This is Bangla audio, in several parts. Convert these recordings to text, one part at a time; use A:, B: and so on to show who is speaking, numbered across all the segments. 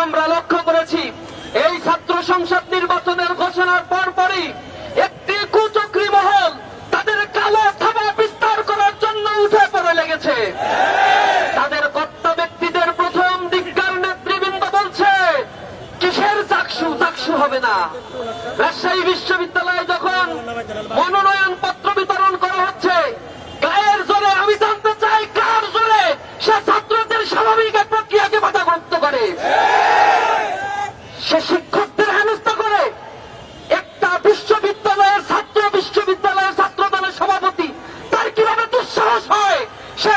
A: আমরা লক্ষ্য করেছি এই ছাত্র সংসদ নির্বাচনের ঘোষণার পরপরই একটি কুচক্রী মহল তাদের কালো থাবা বিস্তার করার জন্য উঠে পড়ে লেগেছে। তাদের কর্তা ব্যক্তিদের প্রথম দিককার নেতৃবৃন্দ বলছে কিসের চাকসু, চাকসু হবে না। রাজশাহী বিশ্ববিদ্যালয়ে যখন মনোনয়ন পত্র বিতরণ করা হচ্ছে, গায়ের জোরে আমি জানতে চাই কার জোরে সে ছাত্রদের স্বাভাবিক প্রক্রিয়াকে বাধাগ্রস্ত করে, সে শিক্ষকদের হেনস্থা করে। একটা বিশ্ববিদ্যালয়ের ছাত্র দলের সভাপতি তার কিভাবে দুঃসাহস হয় সে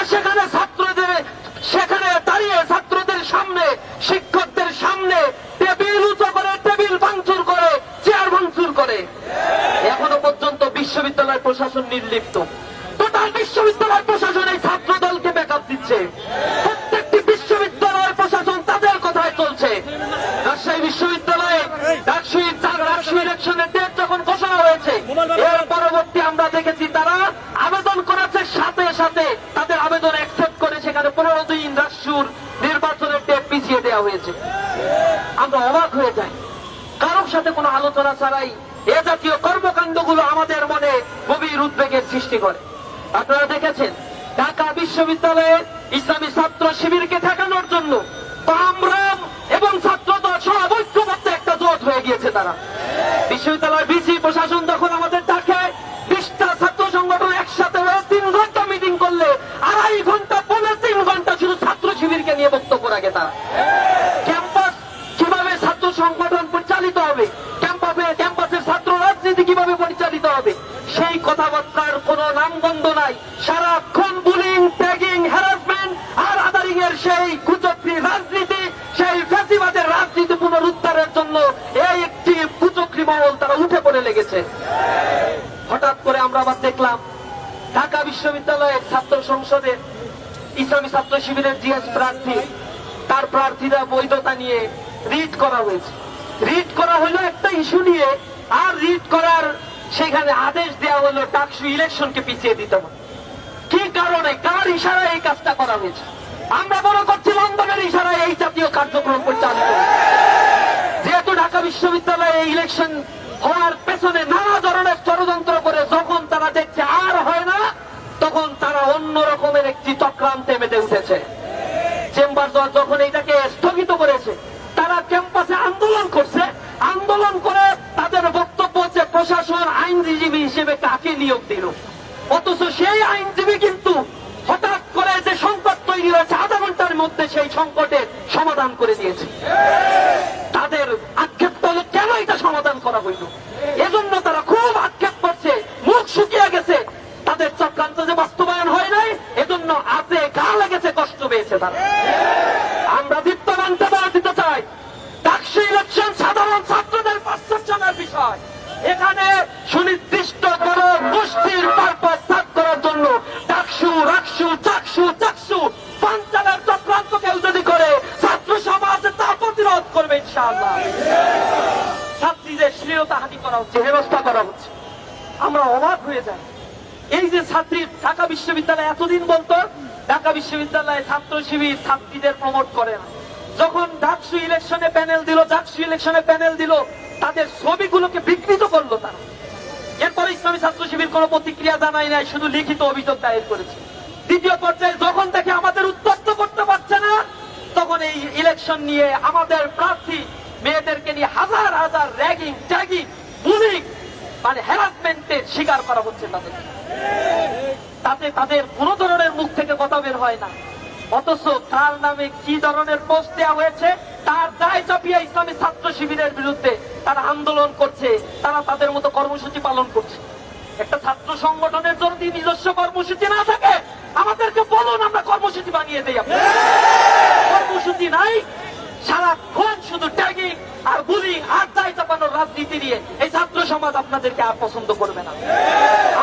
A: সেখানে দাঁড়িয়ে ছাত্রদের সামনে, শিক্ষকদের সামনে টেবিল উঁচু করে, টেবিল ভাঙচুর করে, চেয়ার ভাঙচুর করে। এখনো পর্যন্ত বিশ্ববিদ্যালয় প্রশাসন নির্লিপ্ত। টোটাল বিশ্ববিদ্যালয় প্রশাসন এই ছাত্র দলকে ব্যাকআপ দিচ্ছে। প্রত্যেকটি বিশ্ববিদ্যালয় প্রশাসন তাদের কথায় চলছে। রাজশাহী বিশ্ববিদ্যালয়ে ডাকসু ইলেকশনের ডেট যখন ঘোষণা হয়েছে, এর পরবর্তী আমরা দেখেছি তারা আবেদন করেছে, সাথে সাথে তাদের আবেদন অ্যাকসেপ্ট করে সেখানে 15 দিন ডাকসুর নির্বাচনের ডেট পিছিয়ে দেওয়া হয়েছে। আমরা অবাক হয়ে যাই, কারোর সাথে কোনো আলোচনা ছাড়াই এ জাতীয় কর্মকাণ্ডগুলো আমাদের মনে গভীর উদ্বেগের সৃষ্টি করে। আপনারা দেখেছেন ঢাকা বিশ্ববিদ্যালয়ে ইসলামী ছাত্র শিবিরকে ঠেকানোর জন্য বামরাম এবং ছাত্রদল সহ ঐক্যবদ্ধ একটা জোট হয়ে গিয়েছে। তারা বিশ্ববিদ্যালয়ের ভিসি প্রশাসন যখন আমাদের ডাকে 20টা ছাত্র সংগঠন একসাথে হয়ে 3 ঘন্টা মিটিং করলে 2.5 ঘন্টা 3 ঘন্টা শুধু ছাত্র শিবিরকে নিয়ে বক্তব্য রাখে। তারা ক্যাম্পাস কিভাবে ছাত্র সংগঠন পরিচালিত হবে, ক্যাম্পাসের ছাত্র রাজনীতি কিভাবে পরিচালিত হবে, সেই কথাবার্তার কোন নামগন্ধ নাই। সারাক্ষণ বুলিং, ট্যাগিং, হ্যারাসমেন্ট আর আদারিং এর সেই কুচক্রী রাজনীতি, সেই ফ্যাসিবাদের রাজনীতি পুনরুদ্ধারের জন্য এই একটি কুচক্রী মহল তারা উঠে পড়ে লেগেছে। হঠাৎ করে আমরা আবার দেখলাম ঢাকা বিশ্ববিদ্যালয়ের ছাত্র সংসদে ইসলামী ছাত্র শিবিরের জিএস প্রার্থী, তার প্রার্থীরা বৈধতা নিয়ে রিট করা হয়েছে। রিট করা হলো একটা ইস্যু নিয়ে, আর রিট করার সেখানে আদেশ দেওয়া হলো ডাকসু ইলেকশনকে পিছিয়ে দিতে হবে। কি কারণে, কার ইশারায় এই কাজটা করা হয়েছে? আমরা মনে করছি লন্ডনের ইশারায় এই জাতীয় কার্যক্রম পরিচালিত হয়েছে। যেহেতু ঢাকা বিশ্ববিদ্যালয়ে ইলেকশন হওয়ার পেছনে নানা ধরনের ষড়যন্ত্র করে যখন তারা দেখছে আর হয় না, তখন তারা অন্য রকমের একটি চক্রান্তে মেতে উঠেছে। চেম্বার জজ যখন এইটাকে স্থগিত করেছে, তারা ক্যাম্পাসে আন্দোলন করছে। আন্দোলন করে তাদের বক্তব্য হচ্ছে প্রশাসন আইনজীবী হিসেবে কাকে নিয়োগ দিল, অথচ সেই আইনজীবী কিন্তু হঠাৎ করে যে সংকট তৈরি হয়েছে আধা ঘন্টার মধ্যে সেই সংকটের সমাধান করে দিয়েছে। তাদের আক্ষেপ হলো কেন এটা সমাধান করা হইল, এজন্য তারা খুব আক্ষেপ করছে, মুখ শুকিয়ে গেছে। তাদের চক্রান্ত যে বাস্তবায়ন হয় নাই, এজন্য হাতে গা লেগেছে, কষ্ট পেয়েছে তারা। আমরা দীপ্তমান দিতে চাই, ডাকসু ইলেকশন সাধারণ ছাত্রদের পার্সেপশনের বিষয়। এখানে সুনির্দিষ্ট কোন গোষ্ঠীর পারপাস সাধ করার জন্য ডাকসু, রাকসু, চাকসু পাঞ্চালের চক্রান্ত কেউ যদি করে, ছাত্র সমাজ তা প্রতিরোধ করবে ইনশাআল্লাহ। ছাত্রীদের শ্লীলতাহানি করা হচ্ছে, হেনস্থা করা হচ্ছে। আমরা অবাক হয়ে যাই। এই যে ছাত্রী, ঢাকা বিশ্ববিদ্যালয় এতদিন বলতো ঢাকা বিশ্ববিদ্যালয়ে ছাত্র শিবির ছাত্রীদের প্রমোট করে না। যখন ডাকসু ইলেকশনে প্যানেল দিল, ডাকসু ইলেকশনে প্যানেল দিল, তাদের ছবিগুলোকে বিকৃত করলো তারা। এরপরে ইসলামী ছাত্র শিবির কোনো প্রতিক্রিয়া জানায় নাই, শুধু লিখিত অভিযোগ দায়ের করেছে। দ্বিতীয় পর্যায়ে যখন দেখে আমাদের উত্তপ্ত করতে পারছে না, তখন এই ইলেকশন নিয়ে আমাদের প্রার্থী মেয়েদেরকে নিয়ে হাজার হাজার র্যাগিং, ট্যাগিং, বুলিং, মানে হ্যারাসমেন্টের শিকার করা হচ্ছে তাদের। তাতে তাদের কোন ধরনের মুখ থেকে কথা বের হয় না, অথচ তার নামে কি ধরনের পোস্ট দেওয়া হয়েছে তার দায় চাপিয়ে ইসলামী ছাত্র শিবিরের বিরুদ্ধে তারা আন্দোলন করছে, তারা তাদের মতো কর্মসূচি পালন করছে। একটা ছাত্র সংগঠনের যদি নিজস্ব কর্মসূচি না থাকে আমাদেরকে বলুন, আমরা কর্মসূচি বানিয়ে দেই। কর্মসূচি নাই, সারাক্ষণ শুধু ট্যাগিং আর বুলিং আর দায় চাপানোর রাজনীতি নিয়ে এই ছাত্র সমাজ আপনাদেরকে আর পছন্দ করবে না।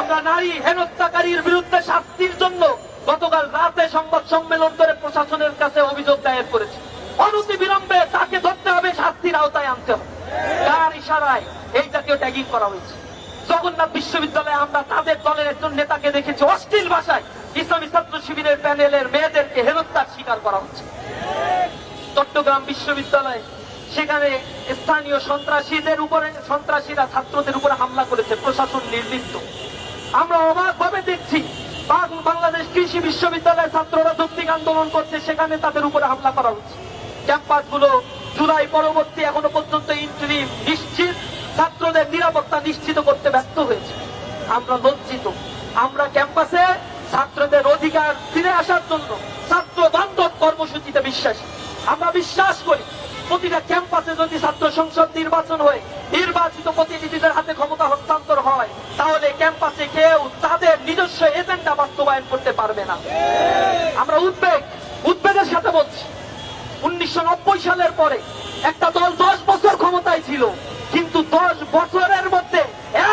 A: আমরা নারী হেনস্থাকারীর বিরুদ্ধে শাস্তির জন্য গতকাল রাতে সংবাদ সম্মেলন করে প্রশাসনের কাছে অভিযোগ দায়ের করেছি। অনতি বিলম্বে তাকে ধরতে হবে, শাস্তির আওতায় আনতে হবে। তার ইশারায় এই জাতীয় ট্যাগিং করা হয়েছে। জগন্নাথ বিশ্ববিদ্যালয়ে আমরা তাদের দলের একজন নেতাকে দেখেছি অশ্লীল ভাষায় ইসলামী ছাত্র শিবিরের প্যানেলের মেয়েদেরকে হেনস্থার শিকার করা হচ্ছে। চট্টগ্রাম বিশ্ববিদ্যালয়ে, সেখানে স্থানীয় সন্ত্রাসীরা ছাত্রদের উপরে হামলা করেছে, প্রশাসন নির্লিপ্ত। আমরা অবাকভাবে দেখছি বাংলাদেশ কৃষি বিশ্ববিদ্যালয়ের ছাত্ররা যৌক্তিক আন্দোলন করছে, সেখানে তাদের উপরে হামলা করা হচ্ছে। ক্যাম্পাসগুলো জুলাই পরবর্তী এখনো পর্যন্ত ইন্টারিম নিশ্চিত ছাত্রদের নিরাপত্তা নিশ্চিত করতে ব্যর্থ হয়েছে। আমরা লজ্জিত। আমরা ক্যাম্পাসে ছাত্রদের অধিকার ফিরে আসার জন্য ছাত্র বান্ধব কর্মসূচিতে বিশ্বাসী। আমরা বিশ্বাস করি প্রতিটা ক্যাম্পাসে যদি ছাত্র সংসদ নির্বাচন হয়ে নির্বাচিত প্রতিনিধিদের হাতে ক্ষমতা হস্তান্তর হয়, তাহলে ক্যাম্পাসে কেউ তাদের নিজস্ব এজেন্ডা বাস্তবায়ন করতে পারবে না। আমরা উদ্বেগের সাথে বলছি, 1990 সালের পরে একটা দল 10 বছর ক্ষমতায় ছিল, কিন্তু 10 বছরের মধ্যে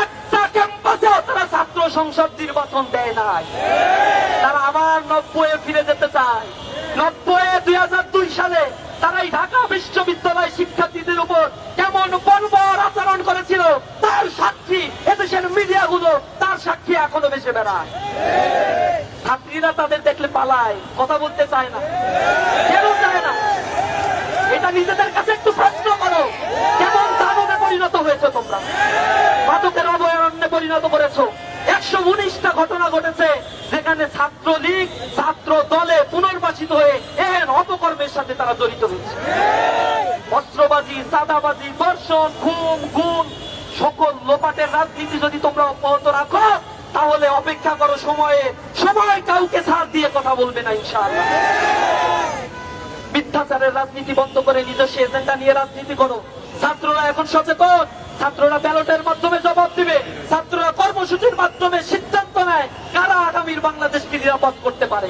A: একটা ক্যাম্পাসে তারা ছাত্র সংসদ নির্বাচন দেয় নাই। তারা আবার 90-এ ফিরে যেতে চায়। 2002 সালে তারাই ঢাকা বিশ্ববিদ্যালয় শিক্ষার্থীদের উপর কেমন বর্বর আচরণ করেছিল তার সাক্ষী এদেশের মিডিয়াগুলো, তার সাক্ষী এখনো বেঁচে বেড়ায়। ছাত্রীরা তাদের দেখলে পালায়, কথা বলতে চায় না। কেন চায় না? এটা নিজেদের কাছে একটু প্রশ্ন করো। কেমন দানবে পরিণত হয়েছে তোমরা? মাদকের অভয়ারণ্যে পরিণত করেছো। 119টা ঘটনা ঘটেছে যেখানে ছাত্রলীগ ছাত্র দলে পুনর্বাসিত হয়ে এহেন অপকর্মের সাথে তারা জড়িত হয়েছে। অস্ত্রবাজি, চাঁদাবাজি, ধর্ষণ, খুন, গুম, সকল লোপাটের রাজনীতি যদি তোমরা অব্যাহত রাখো, তাহলে অপেক্ষা করো সময় কাউকে ছাড় দিয়ে কথা বলবে না ইনশাআল্লাহ। মিথ্যাচারের রাজনীতি বন্ধ করে নিজস্ব এজেন্ডা নিয়ে রাজনীতি করো। ছাত্ররা এখন সচেতন। ছাত্ররা ব্যালটের মাধ্যমে জবাব দিবে। ছাত্ররা কর্মসূচির মাধ্যমে সিদ্ধান্ত নেয় কারা আগামীর বাংলাদেশকে নিরাপদ করতে পারে।